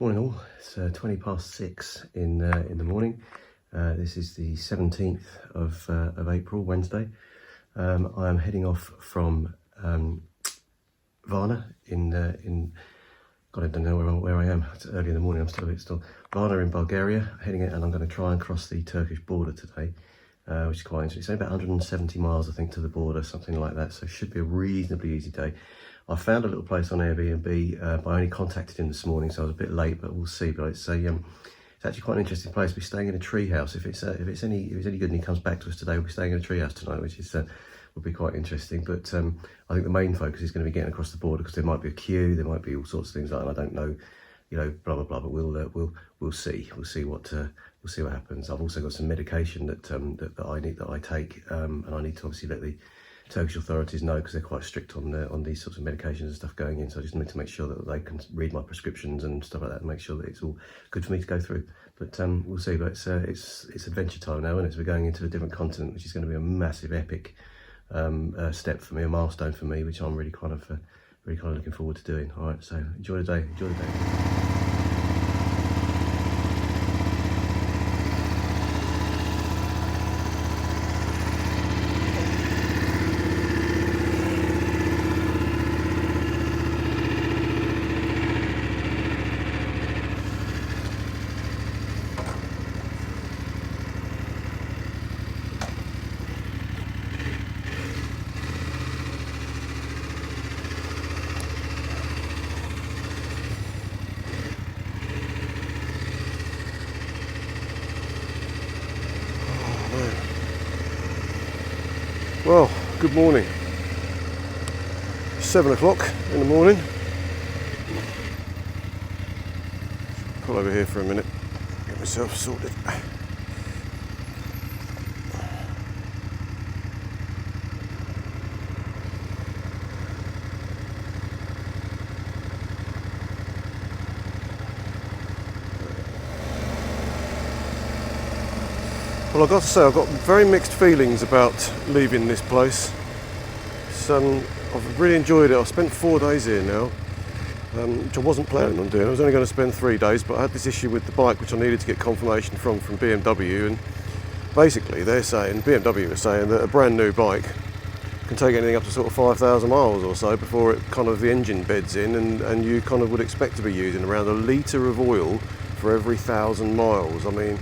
Morning all, it's 20 past 6 in the morning. This is the 17th of April, Wednesday. I am heading off from Varna in God, I don't know where I am. It's early in the morning, I'm still a bit still. Varna in Bulgaria, heading it, and I'm going to try and cross the Turkish border today, which is quite interesting. It's only about 170 miles, I think, to the border, something like that, so it should be a reasonably easy day. I found a little place on Airbnb, but I only contacted him this morning, so I was a bit late, but we'll see. But it's actually quite an interesting place. We're staying in a tree house. If it's any good and he comes back to us today, we'll be staying in a tree house tonight, which is will be quite interesting. But I think the main focus is going to be getting across the border, because there might be a queue, there might be all sorts of things like that. I don't know, blah blah blah. But we'll see. We'll see what happens. I've also got some medication that I take, and I need to obviously let the Turkish authorities know, because they're quite strict on these sorts of medications and stuff going in. So I just need to make sure that they can read my prescriptions and stuff like that, and make sure that it's all good for me to go through. But we'll see. But it's adventure time now, and we're going into a different continent, which is going to be a massive, epic step for me, a milestone for me, which I'm really kind of looking forward to doing. All right, so enjoy the day. Well, good morning. 7 o'clock in the morning. Pull over here for a minute, get myself sorted. Well, I've got to say, I've got very mixed feelings about leaving this place. I've really enjoyed it. I've spent 4 days here now, which I wasn't planning on doing. I was only going to spend 3 days, but I had this issue with the bike, which I needed to get confirmation from BMW. And basically, BMW was saying that a brand new bike can take anything up to sort of 5,000 miles or so before it the engine beds in, and you kind of would expect to be using around a litre of oil for every 1,000 miles. I mean,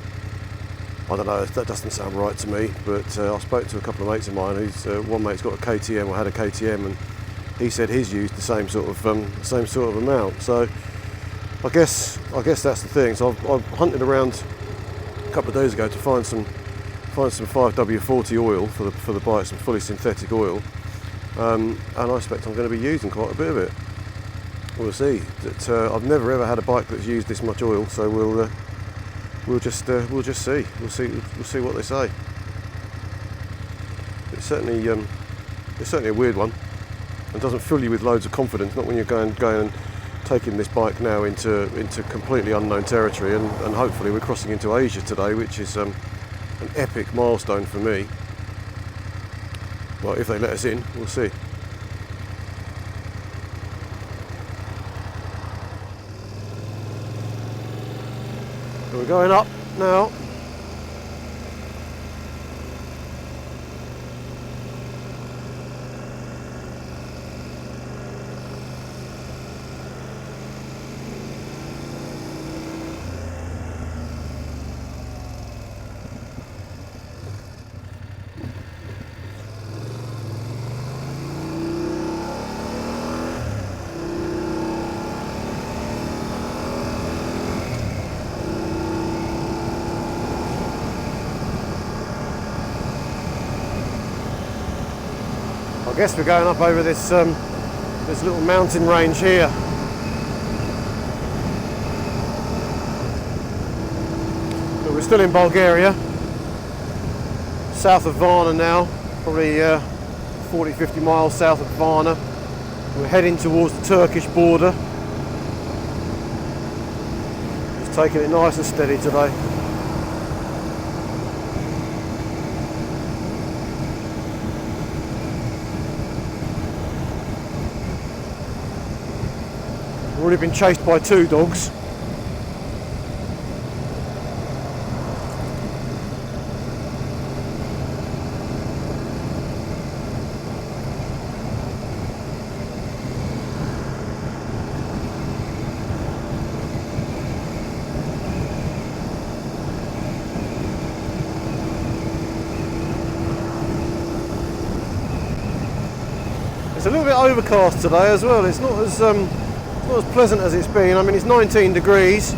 I don't know, that doesn't sound right to me, but I spoke to a couple of mates of mine one mate's got a KTM, or had a KTM, and he said he's used the same sort of amount. So I guess that's the thing. So I've hunted around a couple of days ago to find some 5W40 oil for the bike, some fully synthetic oil, and I expect I'm going to be using quite a bit of it. We'll see. I've never ever had a bike that's used this much oil, so we'll just see. We'll see what they say. It's certainly a weird one, and doesn't fill you with loads of confidence. Not when you're going and taking this bike now into completely unknown territory, and hopefully we're crossing into Asia today, which is an epic milestone for me. Well, if they let us in, we'll see. So we're going up now. I guess we're going up over this little mountain range here. But we're still in Bulgaria, south of Varna now, probably 40-50 miles south of Varna. We're heading towards the Turkish border. Just taking it nice and steady today. Already been chased by 2 dogs. overcast today as well. It's not as pleasant as it's been. I mean, it's 19 degrees,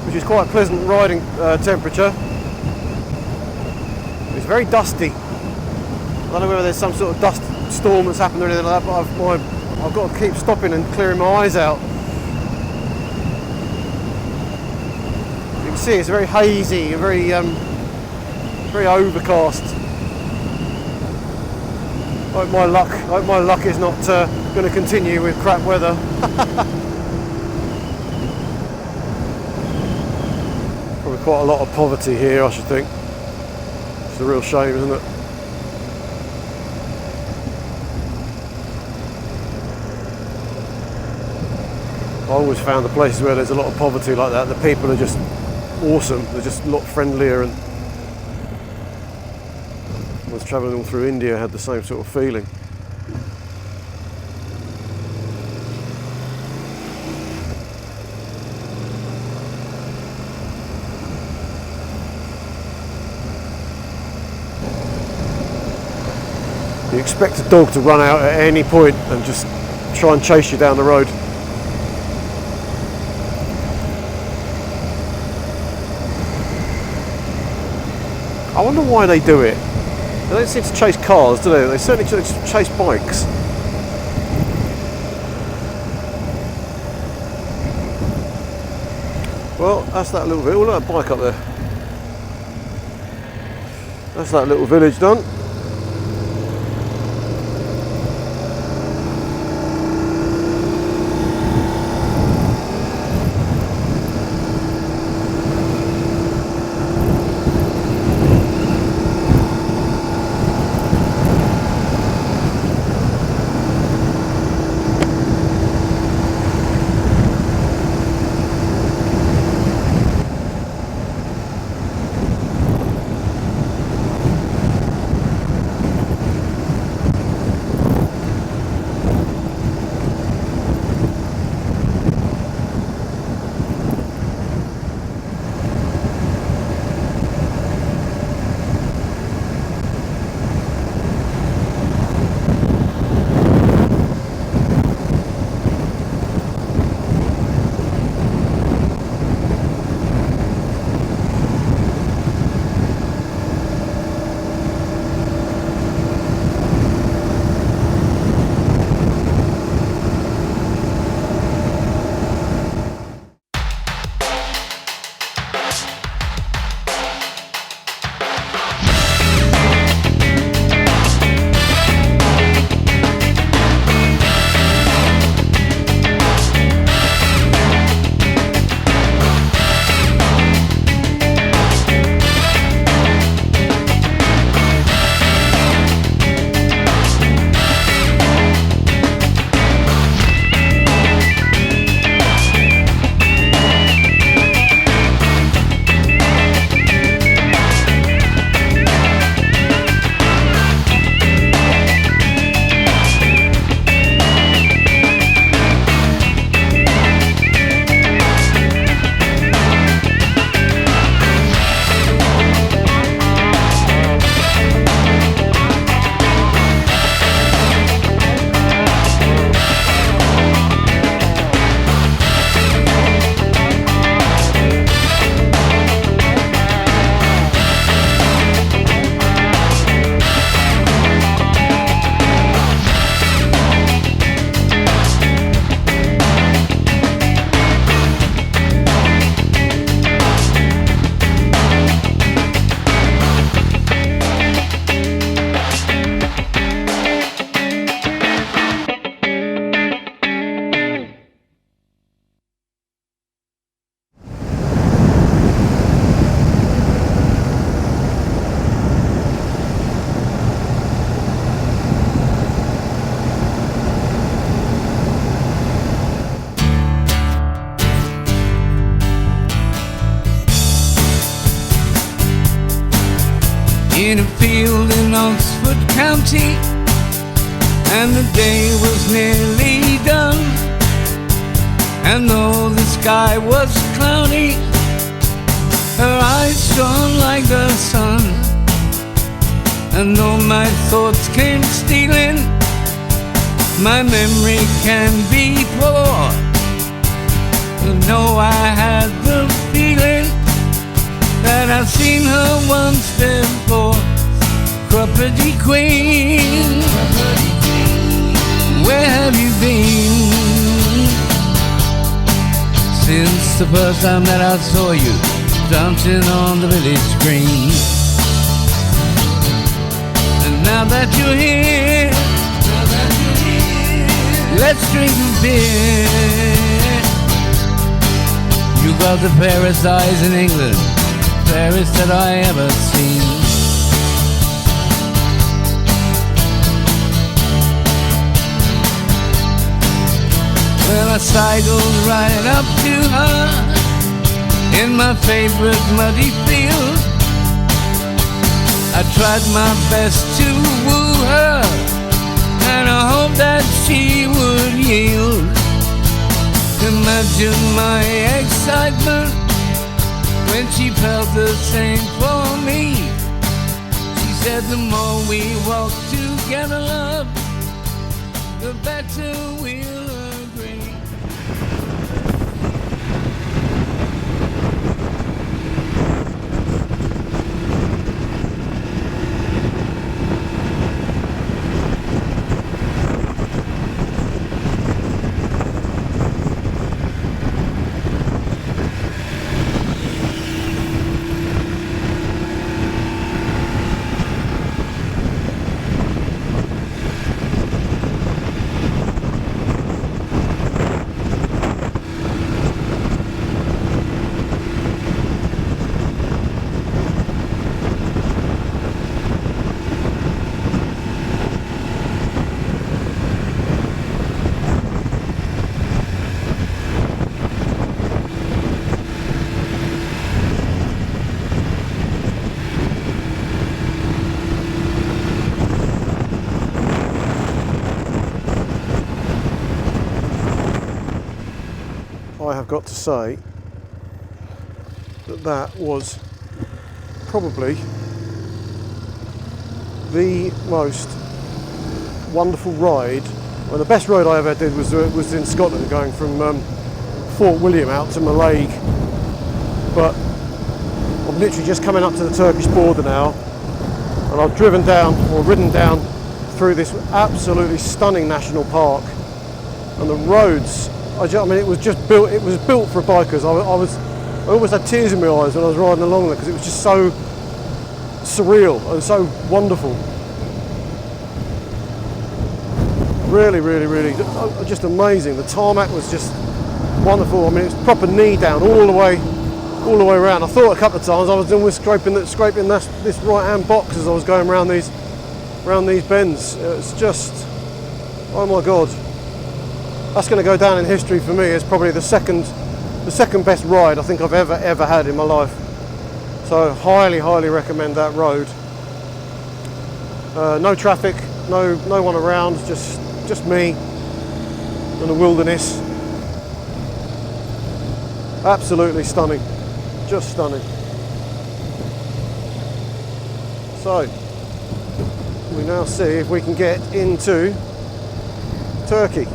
which is quite pleasant riding temperature. It's very dusty. I don't know whether there's some sort of dust storm that's happened or anything like that, but I've got to keep stopping and clearing my eyes out. You can see it's very hazy and very overcast. I hope my luck is not going to continue with crap weather. Probably quite a lot of poverty here, I should think. It's a real shame, isn't it? I always found the places where there's a lot of poverty like that, the people are just awesome. They're just a lot friendlier, and I was travelling all through India, I had the same sort of feeling. You expect a dog to run out at any point and just try and chase you down the road. I wonder why they do it. They don't seem to chase cars, do they? They certainly chase bikes. Well, that's that little village. Oh, look at that bike up there. That's that little village done. in a field in Oxford County, and the day was nearly done. And though the sky was cloudy, her eyes shone like the sun. And though my thoughts came stealing, My memory can be poor. You know I had the feeling that I've seen her once before. Property queen, where have you been? Since the first time that I saw you dancing on the village green. And now that you're here, let's drink a beer. You got the fairest eyes in England, fairest that I ever seen. Well, I cycled right up to her in my favorite muddy field. I tried my best to woo her, and I hope that she would yield. Imagine my excitement when she felt the same for me. She said the more we walk together, love, the better we'll agree. I have got to say that that was probably the most wonderful ride. Well, the best ride I ever did was in Scotland, going from Fort William out to Mallaig. But I'm literally just coming up to the Turkish border now, and I've ridden down through this absolutely stunning national park, and the roads. I mean, it was built for bikers. I almost had tears in my eyes when I was riding along there, because it was just so surreal and so wonderful. Really, really, really, just amazing. The tarmac was just wonderful. I mean, it was proper knee down all the way around. I thought a couple of times I was almost scraping this right-hand box as I was going around these bends. It's just, oh my God. That's going to go down in history for me as probably the second best ride I think I've ever had in my life. So highly recommend that road. No traffic, no one around, just me and the wilderness. Absolutely stunning, just stunning. So we now see if we can get into Turkey.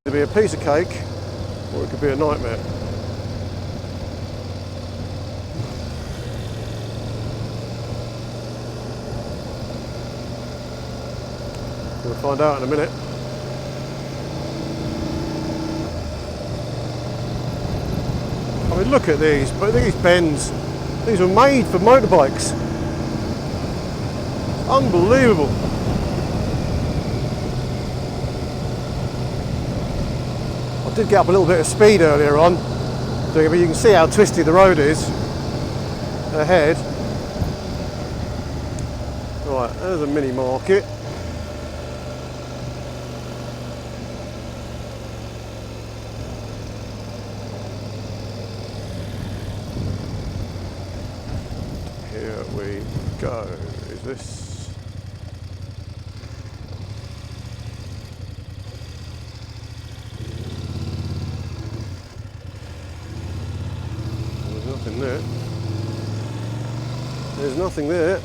It could be a piece of cake, or it could be a nightmare. We'll find out in a minute. I mean, look at these bends. These were made for motorbikes. Unbelievable. I did get up a little bit of speed earlier on, but you can see how twisty the road is ahead. Right, there's a mini market. Here we go. Is this? There's nothing there. There's nothing there.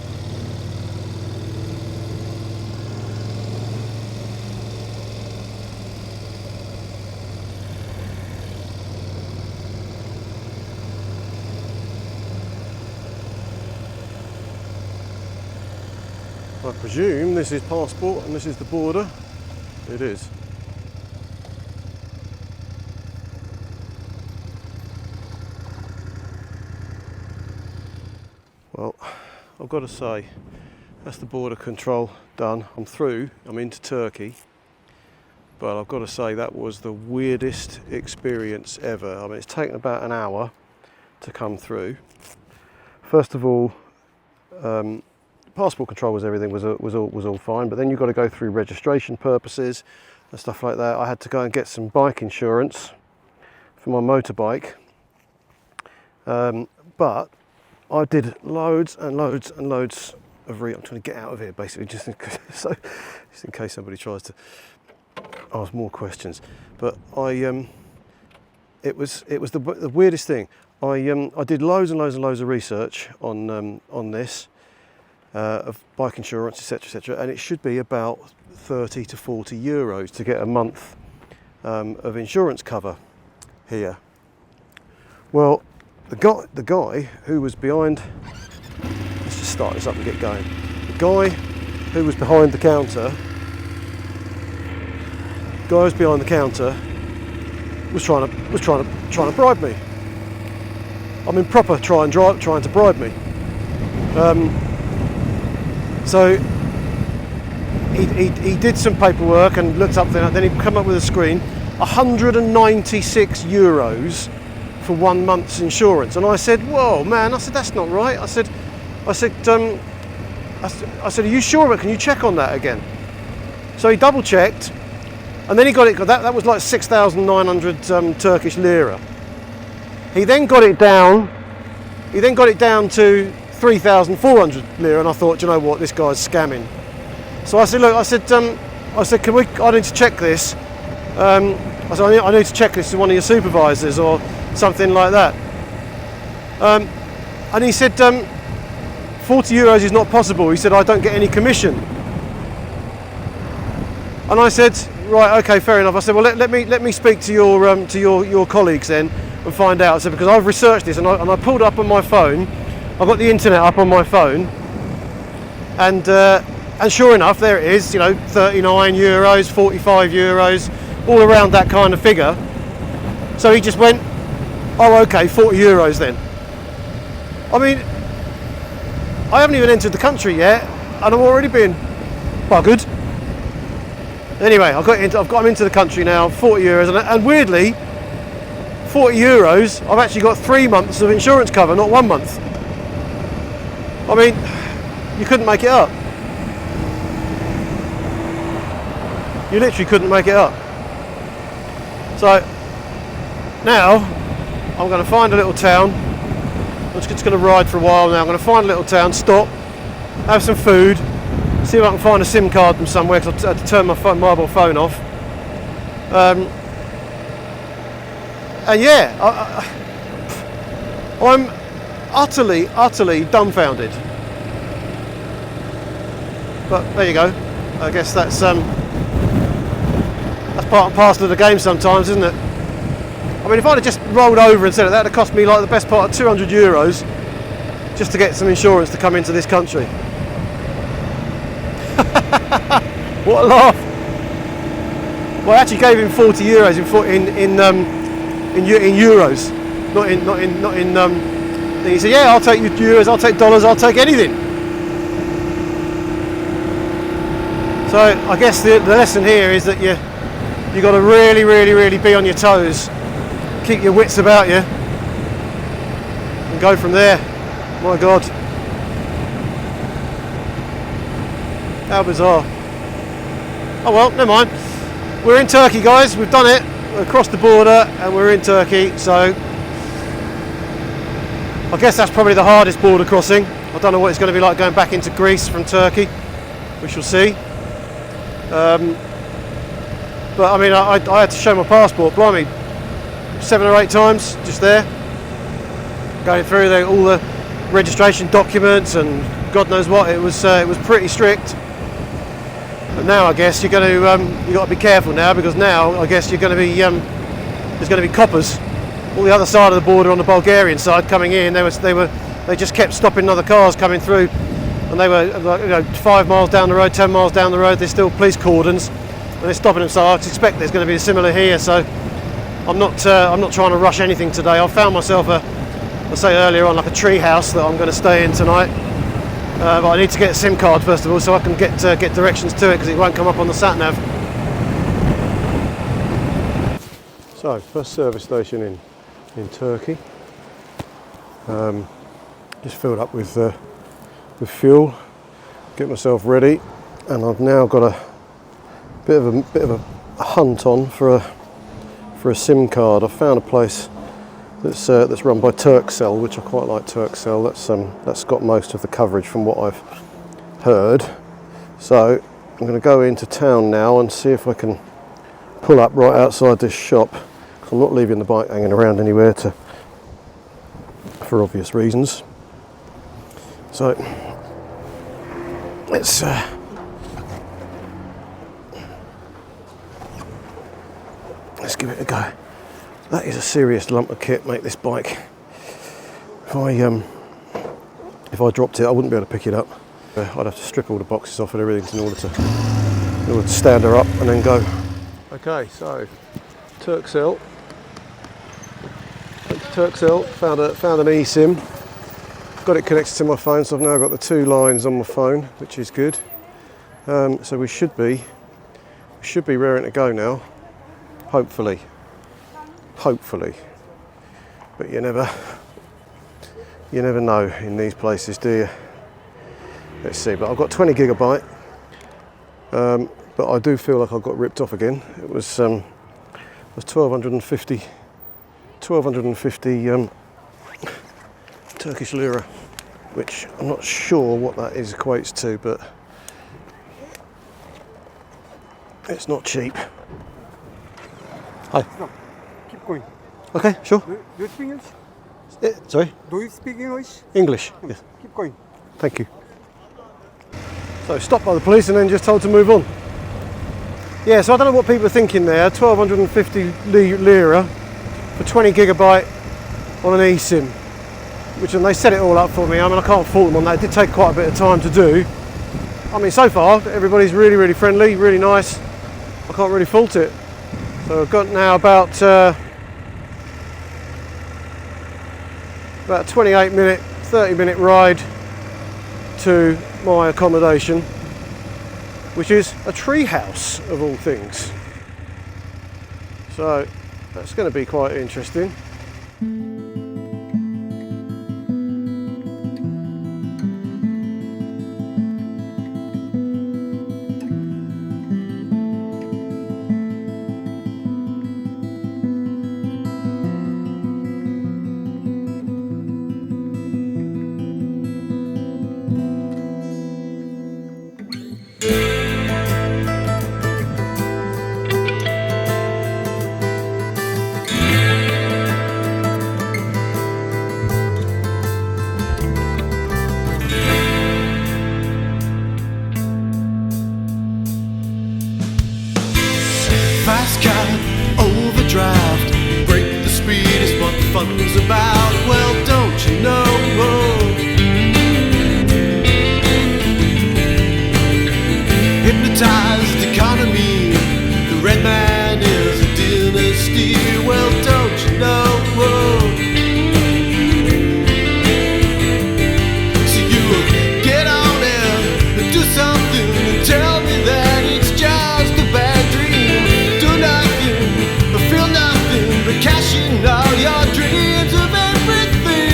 I presume this is passport and this is the border. It is. Well, I've got to say, that's the border control done. I'm through, I'm into Turkey. But I've got to say that was the weirdest experience ever. I mean, it's taken about an hour to come through. First of all, passport control was everything was all fine, but then you've got to go through registration purposes and stuff like that. I had to go and get some bike insurance for my motorbike, but I did loads and loads and loads of I'm trying to get out of here basically, just in case somebody tries to ask more questions. But it was the weirdest thing. I did loads and loads and loads of research on this of bike insurance, etc., etc., and it should be about 30 to 40 euros to get a month of insurance cover here. Well, the guy who was behind, let's just start this up and get going. The guy who was behind the counter, was trying to bribe me. I mean, proper trying to bribe me. So he did some paperwork and looked up there. Then he come up with a screen, 196 euros for 1 month's insurance. And I said, "Whoa, man!" I said, "That's not right." I said, "Are you sure? Can you check on that again?" So he double checked, and then he got it. That was like 6,900 Turkish lira. He then got it down. To 3,400 lira, and I thought, you know what, this guy's scamming. So I said, look, I said, I need to check this. I said, I need to check this with one of your supervisors or something like that. And he said, 40 euros is not possible. He said, I don't get any commission. And I said, right, okay, fair enough. I said, well, let me speak to your colleagues then and find out. I said, because I've researched this and I pulled up on my phone. I've got the internet up on my phone, and sure enough, there it is. 39 euros, 45 euros, all around that kind of figure. So he just went, oh, okay, 40 euros then. I mean, I haven't even entered the country yet, and I'm already being buggered. Anyway, I've got him into the country now, 40 euros, and weirdly, 40 euros, I've actually got 3 months of insurance cover, not 1 month. I mean, you couldn't make it up. You literally couldn't make it up. So, now, I'm going to find a little town. I'm just going to ride for a while now. I'm going to find a little town, stop, have some food, see if I can find a SIM card from somewhere, because I had to turn my mobile phone off. And yeah, I'm utterly dumbfounded. But there you go. I guess that's part and parcel of the game sometimes, isn't it? I mean, if I'd have just rolled over and said it, that'd have cost me like the best part of 200 euros just to get some insurance to come into this country. What a laugh! Well, I actually gave him 40 euros in euros, not in. He said, "Yeah, I'll take euros, I'll take dollars, I'll take anything." So I guess the lesson here is that you got to really be on your toes, keep your wits about you, and go from there. My God, how bizarre! Oh well, never mind. We're in Turkey, guys. We've done it. We're across the border, and we're in Turkey. So I guess that's probably the hardest border crossing. I don't know what it's going to be like going back into Greece from Turkey. We shall see. But I mean, I had to show my passport, blimey, 7 or 8 times just there, going through all the registration documents and God knows what. It was pretty strict. But now I guess you're going to you got to be careful now, because now I guess you're going to be there's going to be coppers all the other side of the border on the Bulgarian side coming in. They just kept stopping other cars coming through and they were like, 5 miles down the road, 10 miles down the road. There's still police cordons, and they're stopping them. So I expect there's going to be similar here. So I'm not trying to rush anything today. I found myself I say earlier on, like a tree house that I'm going to stay in tonight. But I need to get a SIM card first of all, so I can get directions to it, because it won't come up on the sat nav. So, first service station in Turkey. Just filled up with fuel, get myself ready, and I've now got a bit of a hunt on for a SIM card. I've found a place that's run by Turkcell, which I quite like. Turkcell, that's got most of the coverage from what I've heard. So I'm going to go into town now and see if I can pull up right outside this shop. I'm not leaving the bike hanging around anywhere for obvious reasons. So let's give it a go. That is a serious lump of kit, mate, this bike. If I dropped it, I wouldn't be able to pick it up. I'd have to strip all the boxes off and everything in order to stand her up and then go. Okay, so Turkcell. Found an eSIM. Got it connected to my phone, so I've now got the 2 lines on my phone, which is good. So we should be raring to go now. Hopefully, but you never know in these places, do you? Let's see. But I've got 20 gigabyte, but I do feel like I got ripped off again. It was 1250 Turkish lira, which I'm not sure what that equates to, but it's not cheap. Hi. No, keep going. Okay, sure. Do you speak English? Sorry? Do you speak English? English, yes. Keep going. Thank you. So stopped by the police and then just told to move on. Yeah, so I don't know what people are thinking there. 1250 lira for 20 gigabyte on an eSIM, and they set it all up for me. I mean, I can't fault them on that. It did take quite a bit of time to do. I mean, so far everybody's really, really friendly, really nice. I can't really fault it. So I've got now about 28-minute, 30-minute ride to my accommodation, which is a tree house of all things. So that's going to be quite interesting. Fast car, overdrive, break the speed is what fun's about. Well, don't you know? Hypnotized economy, the red man is a dynasty. Well, don't you know? So you get on there and do something and tell me that it's just a bad dream. Feel nothing but cashing all your dreams of everything.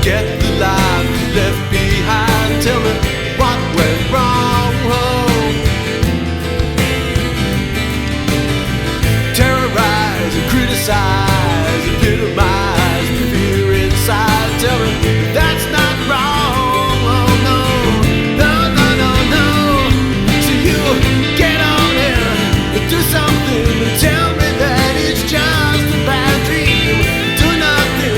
forget the life you left behind. Tell me what went wrong. Terrorize and criticize, epitomize the fear inside. Tell me that's not wrong. Oh no, no, no, no, no. So you get on in and do something and tell me that it's just a bad dream. Do nothing,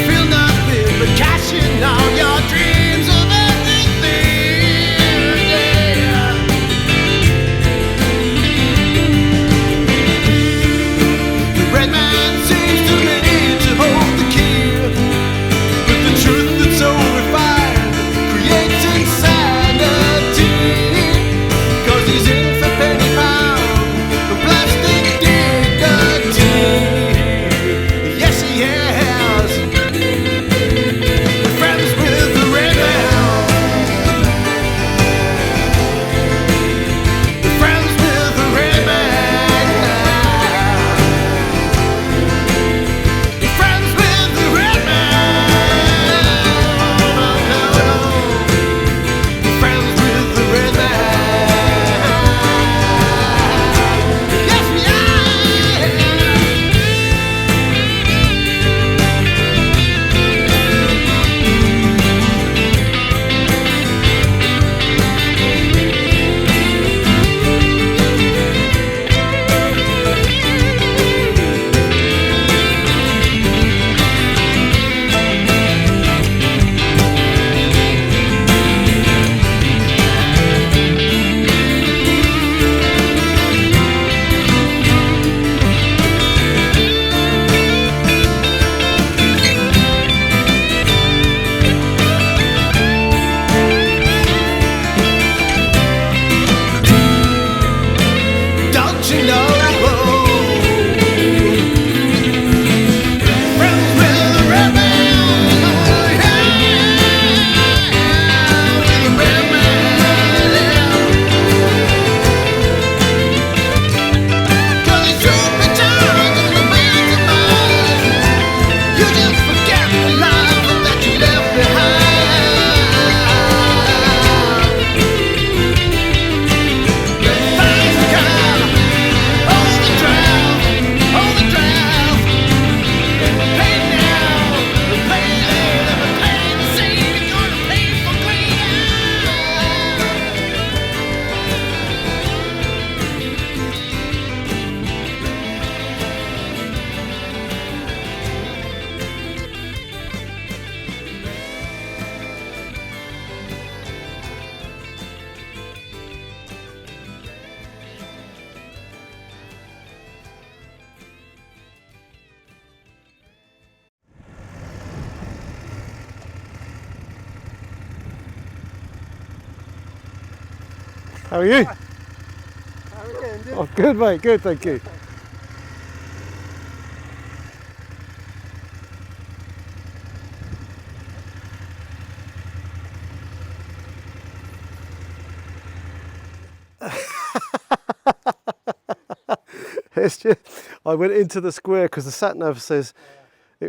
feel nothing, but cashing all your dreams of everything. Yeah. The red man seems to me to hold the key, but the truth that's so refined creates insanity. 'Cause he's in for penny pound, for plastic dignity. Yes, he has. Friends with the red man. Friends with the red man. Friends with the red man. Friends with the red man. Yes, we are. Don't you know? Friends with the red man. With the red man. 'Cause he's Jupiter in the man's mind. You just forget the life that you left behind. Fast car, overdraft, overdraft. Pay now, pay later, but pay the same. You're gonna pay for greater. How are you? How we doing, dude? Oh, good, mate. Good, thank you. It's just, I went into the square because the sat nav says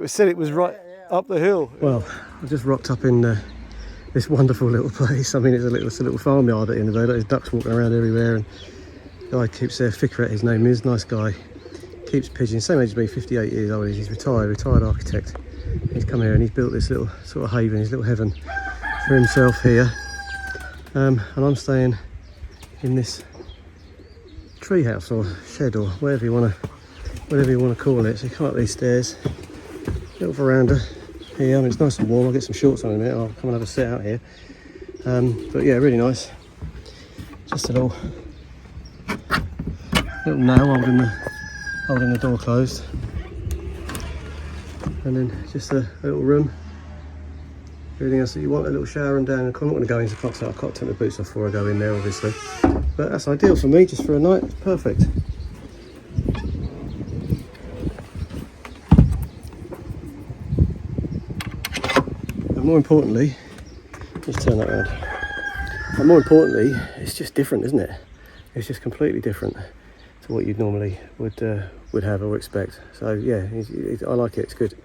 said it was right up the hill. Well, I just rocked up in this wonderful little place. I mean, it's a little farmyard at the end of the day. There's ducks walking around everywhere, and the guy keeps there. Fikret, his name is, nice guy. Keeps pigeons. Same age as me, 58 years old. He's retired architect. He's come here and he's built this little sort of haven, his little heaven for himself here. And I'm staying in this tree house or shed or whatever you want to call it. So you come up these stairs, little veranda here. I mean, it's nice and warm. I'll get some shorts on in a minute. I'll come and have a sit out here. But yeah, really nice. Just a little nail holding the door closed, and then just a little room. Everything else that you want, a little shower and down. I'm not going to go into the cocktail. I've got to take my boots off before I go in there, obviously. But that's ideal for me, just for a night. It's perfect. And more importantly, let's turn that around. And more importantly, it's just different, isn't it? It's just completely different to what you'd normally would have or expect. So yeah, I like it. It's good.